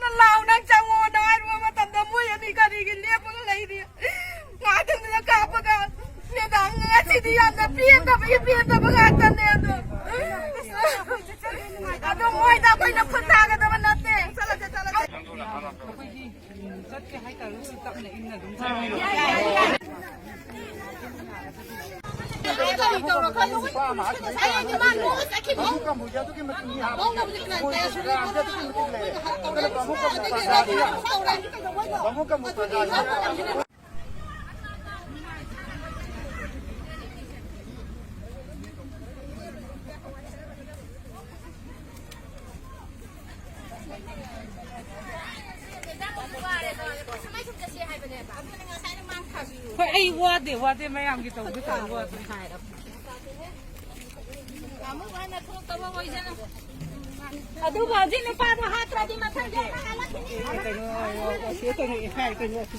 nó lao đang trong ngô nói mà tận tâm mũi em đi cái gì cái liếp nó lấy đi ngã từng nó cạp cáiเนี่ยดังสิที่อันนั้นเปลี่ยนแต่ไม่เปลี่ยนแต่ไม่กันแต่เนี่ยก็ต้องมวยแต่ไปนับคนตากันแต่มันนัดเนี่ยสลัดจะสลัดจัดแค่ให้แต่รู้สึกตักเนี่ยอินเนี่ยใช่ไอ้วัวเดี๋ยววัวเดี๋ยวไม่ยอมกินตัวก็ตายวัวตัวใช่แล้วดูบ่จีนป้ามาหาตราดีมาทำยังไงล่ะทีนี้เสียตัวนี้ให้ตัวนี้สิ